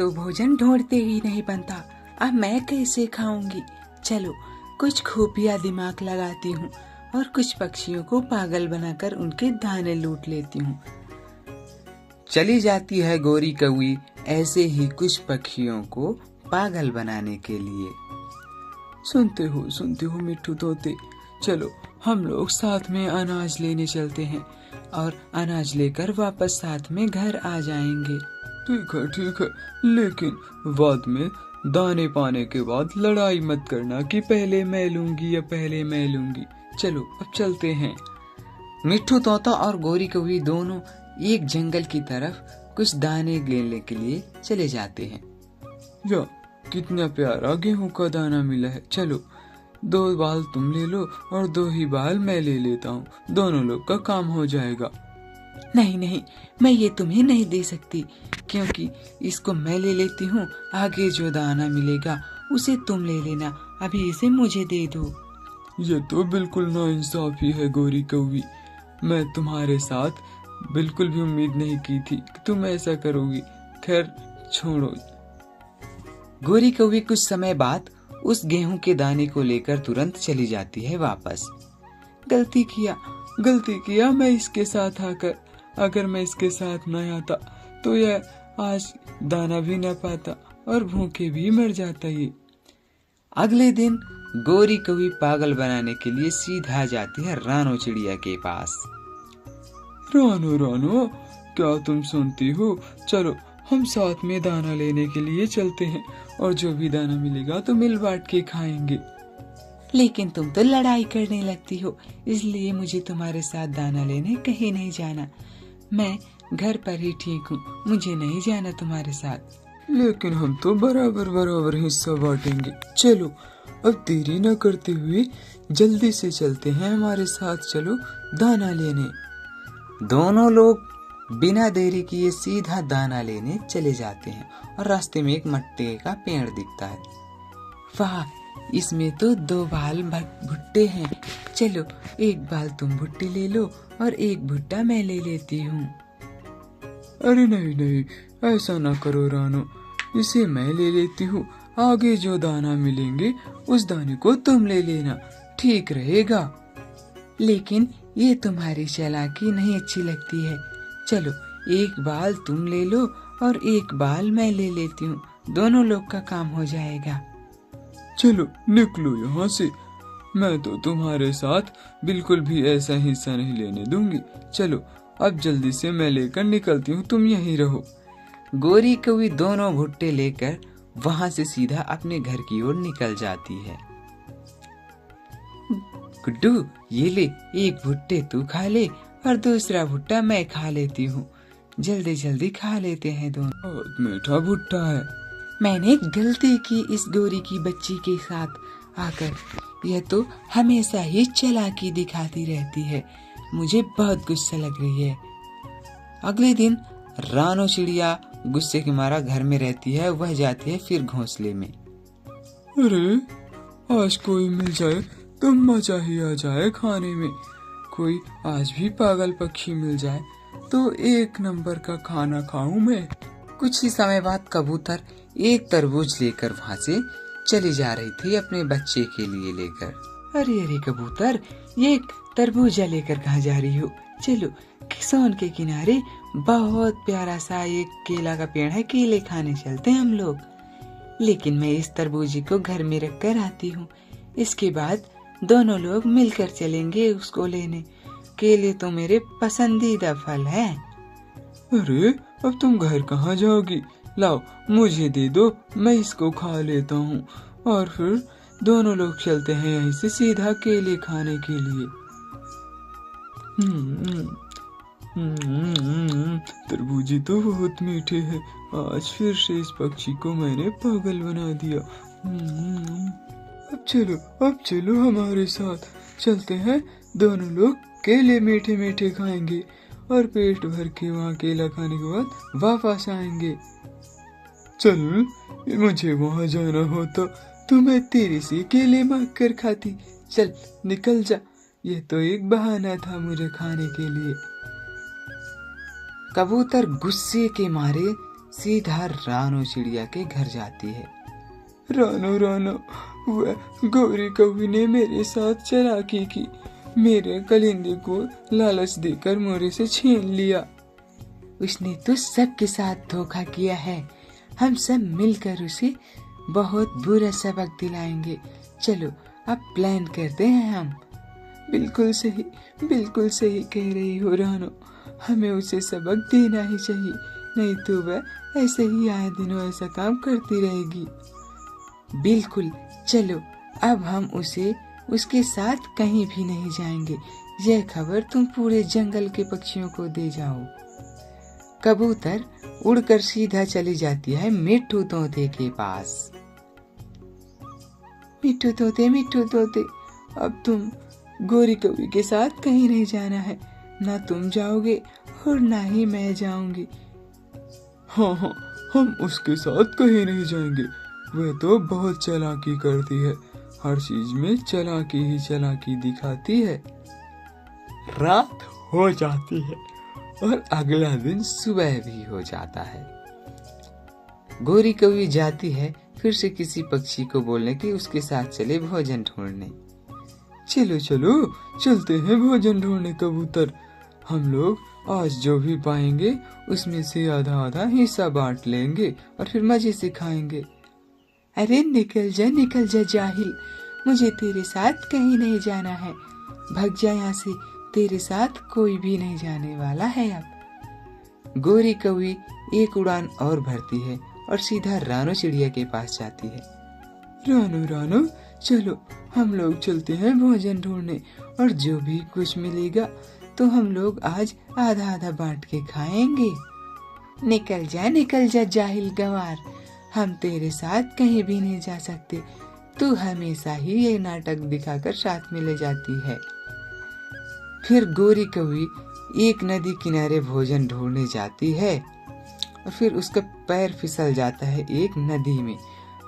तो भोजन ढूंढते ही नहीं बनता, अब मैं कैसे खाऊंगी। चलो कुछ खुफिया दिमाग लगाती हूँ और कुछ पक्षियों को पागल बनाकर उनके दाने लूट लेती हूँ। चली जाती है गोरी कौवी ऐसे ही कुछ पक्षियों को पागल बनाने के लिए। सुनते हो मिट्ठू तोते, चलो हम लोग साथ में अनाज लेने चलते हैं और अनाज लेकर वापस साथ में घर आ जाएंगे। ठीक है, लेकिन बाद में दाने पाने के बाद लड़ाई मत करना कि पहले मैं लूंगी या पहले मैं लूंगी। चलो अब चलते हैं। मिट्ठू तोता और गोरी कौवी दोनों एक जंगल की तरफ कुछ दाने लेने के लिए चले जाते हैं। या कितना प्यारा गेहूं का दाना मिला है। चलो 2 बाल तुम ले लो और 2 ही बाल मैं ले लेता हूँ, दोनों लोग का काम हो जाएगा। नहीं, मैं ये तुम्हें नहीं दे सकती, क्योंकि इसको मैं ले लेती हूँ, आगे जो दाना मिलेगा उसे तुम ले लेना, अभी इसे मुझे दे दो। ये तो बिल्कुल नाइंसाफी है गोरी कौवी, मैं तुम्हारे साथ बिल्कुल भी उम्मीद नहीं की थी कि तुम ऐसा करोगी। खैर छोड़ो। गोरी कौवी कुछ समय बाद उस गेहूं के दाने को लेकर तुरंत चली जाती है वापस। गलती किया मैं इसके साथ आकर, अगर मैं इसके साथ न आता तो यह आज दाना भी न पाता और भूखे भी मर जाता। ये अगले दिन गोरी कौवी पागल बनाने के लिए सीधा जाती है रानो चिड़िया के पास। रानो, क्या तुम सुनती हो? चलो हम साथ में दाना लेने के लिए चलते हैं और जो भी दाना मिलेगा तो मिल बांट के खाएंगे। लेकिन तुम तो लड़ाई करने लगती हो, इसलिए मुझे तुम्हारे साथ दाना लेने कहीं नहीं जाना। मैं घर पर ही ठीक हूँ, मुझे नहीं जाना तुम्हारे साथ। लेकिन हम तो बराबर हिस्सा बांटेंगे। चलो अब देरी न करते हुए जल्दी से चलते हैं, हमारे साथ चलो दाना लेने। दोनों लोग बिना देरी किए सीधा दाना लेने चले जाते हैं और रास्ते में एक मट्टे का पेड़ दिखता है। वाह, इसमें तो 2 बाल भुट्टे हैं, चलो एक बाल तुम भुट्टे ले लो और एक भुट्टा मैं ले लेती हूँ। अरे नहीं, ऐसा ना करो रानो, इसे मैं ले लेती हूँ, आगे जो दाना मिलेंगे उस दाने को तुम ले लेना, ठीक रहेगा। लेकिन ये तुम्हारी चालाकी नहीं अच्छी लगती है। चलो एक बाल तुम ले लो और एक बाल मैं ले लेती हूँ, दोनों लोग का काम हो जाएगा। चलो निकलो यहाँ से, मैं तो तुम्हारे साथ बिल्कुल भी ऐसा हिस्सा नहीं लेने दूंगी। चलो अब जल्दी से मैं लेकर निकलती हूँ, तुम यहीं रहो। गोरी कौवी दोनों भुट्टे लेकर वहाँ से सीधा अपने घर की ओर निकल जाती है। गुड्डू, ये ले, एक भुट्टे तू खा ले और दूसरा भुट्टा मैं खा लेती हूँ, जल्दी खा लेते हैं दोनों। बहुत मीठा भुट्टा है। मैंने गलती की इस गोरी की बच्ची के साथ आकर, यह तो हमेशा ही चालाकी दिखाती रहती है, मुझे बहुत गुस्सा लग रही है। अगले दिन रानो चिड़िया गुस्से के मारा घर में रहती है, वह जाती है फिर घोंसले में। अरे आज कोई मिल जाए तो मजा ही आ जाए खाने में, कोई आज भी पागल पक्षी मिल जाए तो 1 नंबर का खाना खाऊं मैं। कुछ ही समय बाद कबूतर एक तरबूज लेकर वहाँ से चली जा रही थी अपने बच्चे के लिए लेकर। अरे कबूतर, ये तरबूजा लेकर कहाँ जा रही हो? चलो किसान के किनारे बहुत प्यारा सा एक केला का पेड़ है, केले खाने चलते हैं हम लोग। लेकिन मैं इस तरबूजी को घर में रख कर आती हूँ, इसके बाद दोनों लोग मिलकर चलेंगे उसको लेने। केले तो मेरे पसंदीदा फल है। अरे अब तुम घर कहाँ जाओगी? लाओ मुझे दे दो, मैं इसको खा लेता हूँ और फिर दोनों लोग चलते हैं यहीं से सीधा केले खाने के लिए। तरबूजी तो बहुत मीठे हैं, आज फिर से इस पक्षी को मैंने पागल बना दिया। अब चलो हमारे साथ चलते हैं, दोनों लोग केले मीठे मीठे खाएंगे और पेट भर के वहाँ केला खाने के बाद वापस आएंगे। चल, मुझे वहाँ जाना होता तो मैं तेरे से केले मांग कर खाती। चल निकल जा, ये तो एक बहाना था मुझे खाने के लिए। कबूतर गुस्से के मारे सीधा रानो चिड़िया के घर जाती है। रानो रानो, वह गौरी कौवी ने मेरे साथ चालाकी की, मेरे कलिंदे को लालच देकर मोरे से छीन लिया। उसने तो सबके साथ धोखा किया है। हम सब मिलकर उसे बहुत बुरा सबक दिलाएंगे। चलो अब प्लान करते हैं हम। बिल्कुल सही कह रही हो रानो, हमें उसे सबक देना ही चाहिए, नहीं तो वह ऐसे ही आए दिनों ऐसा काम करती रहेगी। बिल्कुल, चलो अब हम उसके साथ कहीं भी नहीं जाएंगे। यह खबर तुम पूरे जंगल के पक्षियों को दे जाओ। कबूतर उड़कर सीधा चली जाती है मिट्ठू तोते के पास। मिट्ठू तोते, अब तुम गौरी कौवी के साथ कहीं नहीं जाना है, ना तुम जाओगे और ना ही मैं जाऊंगी। हाँ, हम उसके साथ कहीं नहीं जाएंगे, वह तो बहुत चालाकी करती है, हर चीज में चालाकी दिखाती है। रात हो जाती है और अगला दिन सुबह भी हो जाता है। गौरी कौवी जाती है फिर से किसी पक्षी को बोलने कि उसके साथ चले भोजन ढूंढने। चलो चलते हैं भोजन ढूंढने कबूतर। हम लोग आज जो भी पाएंगे उसमें से आधा हिस्सा बांट लेंगे और फिर मजे से खाएंगे। अरे निकल जा जाहिल, मुझे तेरे साथ कहीं नहीं जाना है। भाग जा यहाँ से, तेरे साथ कोई भी नहीं जाने वाला है। अब गौरी कौवी एक उड़ान और भरती है और सीधा रानो चिड़िया के पास जाती है। रानो, चलो हम लोग चलते हैं भोजन ढूंढने, और जो भी कुछ मिलेगा तो हम लोग आज आधा बांट के खाएंगे। निकल जा जाहिल गंवार, हम तेरे साथ कहीं भी नहीं जा सकते। तू हमेशा ही ये नाटक दिखाकर साथ में ले जाती है। फिर गौरी कौवी एक नदी किनारे भोजन ढूंढने जाती है और फिर उसका पैर फिसल जाता है एक नदी में,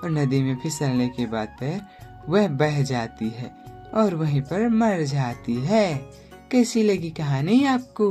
और नदी में फिसलने के बाद पैर वह बह जाती है और वहीं पर मर जाती है। कैसी लगी कहानी आपको?